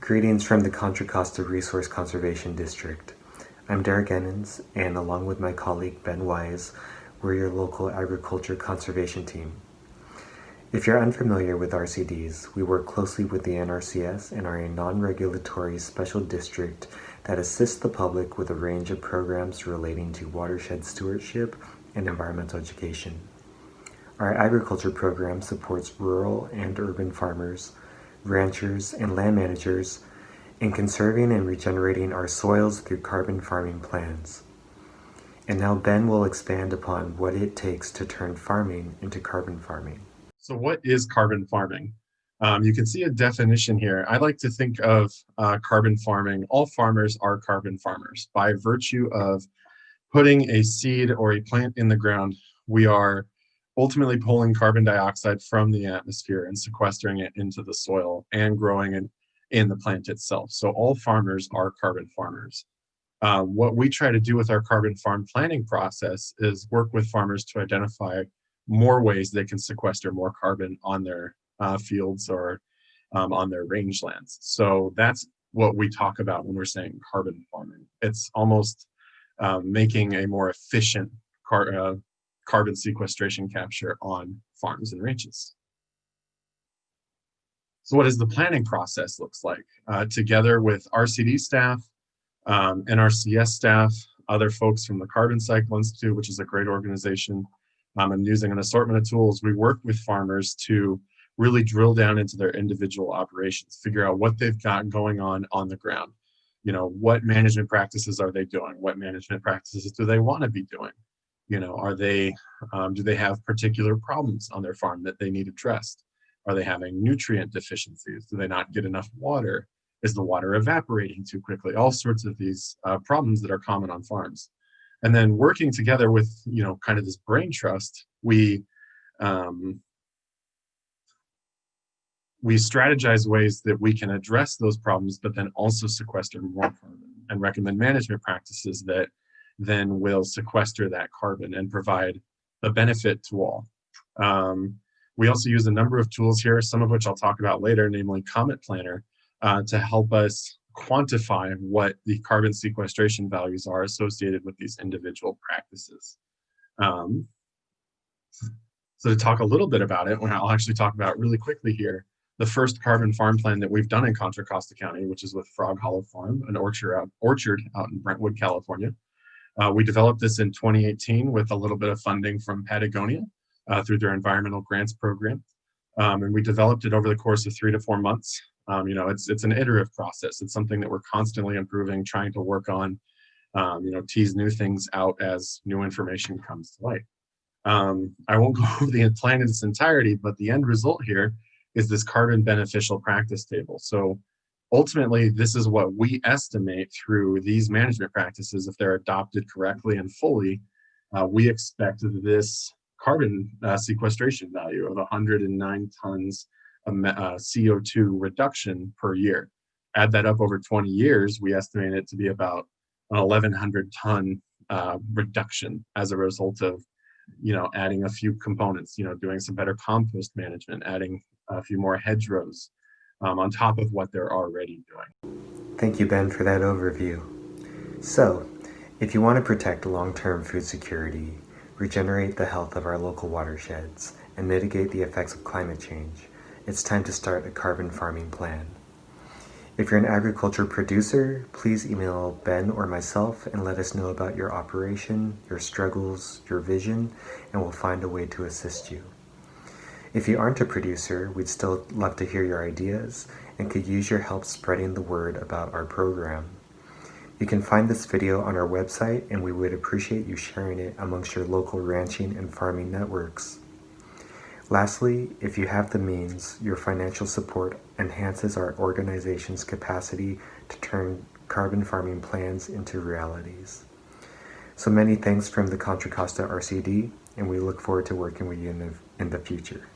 Greetings from the Contra Costa Resource Conservation District. I'm Derek Emmons, and along with my colleague Ben Weise, we're your local agriculture conservation team. If you're unfamiliar with RCDs, we work closely with the NRCS and are a non-regulatory special district that assists the public with a range of programs relating to watershed stewardship and environmental education. Our agriculture program supports rural and urban farmers, ranchers, and land managers in conserving and regenerating our soils through carbon farming plans. And now Ben will expand upon what it takes to turn farming into carbon farming. So what is carbon farming? You can see a definition here. I like to think of carbon farming. All farmers are carbon farmers. By virtue of putting a seed or a plant in the ground, we are ultimately pulling carbon dioxide from the atmosphere and sequestering it into the soil and growing it in the plant itself. So all farmers are carbon farmers. What we try to do with our carbon farm planning process is work with farmers to identify more ways they can sequester more carbon on their fields or on their rangelands. So that's what we talk about when we're saying carbon farming. It's almost making a more efficient carbon sequestration capture on farms and ranches. So what does the planning process looks like? Together with RCD staff, NRCS staff, other folks from the Carbon Cycle Institute, which is a great organization, and using an assortment of tools, we work with farmers to really drill down into their individual operations, figure out what they've got going on the ground. You know, what management practices are they doing? What management practices do they want to be doing? You know, are they, do they have particular problems on their farm that they need addressed? Are they having nutrient deficiencies? Do they not get enough water? Is the water evaporating too quickly? All sorts of these problems that are common on farms. And then working together with, you know, kind of this brain trust, we strategize ways that we can address those problems, but then also sequester more carbon and recommend management practices that then will sequester that carbon and provide a benefit to all. We also use a number of tools here, some of which I'll talk about later, namely Comet Planner, to help us quantify what the carbon sequestration values are associated with these individual practices. So to talk a little bit about it, I'll actually talk about really quickly here, the first carbon farm plan that we've done in Contra Costa County, which is with Frog Hollow Farm, an orchard out in Brentwood, California. We developed this in 2018 with a little bit of funding from Patagonia through their environmental grants program. And we developed it over the course of 3 to 4 months. You know, it's an iterative process. It's something that we're constantly improving, trying to work on, you know, tease new things out as new information comes to light. I won't go over the plan in its entirety, but the end result here is this carbon beneficial practice table. So ultimately, this is what we estimate through these management practices. If they're adopted correctly and fully, we expect this carbon sequestration value of 109 tons of CO2 reduction per year. Add that up over 20 years, we estimate it to be about an 1,100 ton reduction as a result of, you know, adding a few components, you know, doing some better compost management, adding a few more hedgerows on top of what they're already doing. Thank you, Ben, for that overview. So, if you want to protect long-term food security, regenerate the health of our local watersheds, and mitigate the effects of climate change, it's time to start a carbon farming plan. If you're an agriculture producer, please email Ben or myself and let us know about your operation, your struggles, your vision, and we'll find a way to assist you. If you aren't a producer, we'd still love to hear your ideas and could use your help spreading the word about our program. You can find this video on our website, and we would appreciate you sharing it amongst your local ranching and farming networks. Lastly, if you have the means, your financial support enhances our organization's capacity to turn carbon farming plans into realities. So many thanks from the Contra Costa RCD, and we look forward to working with you in the future.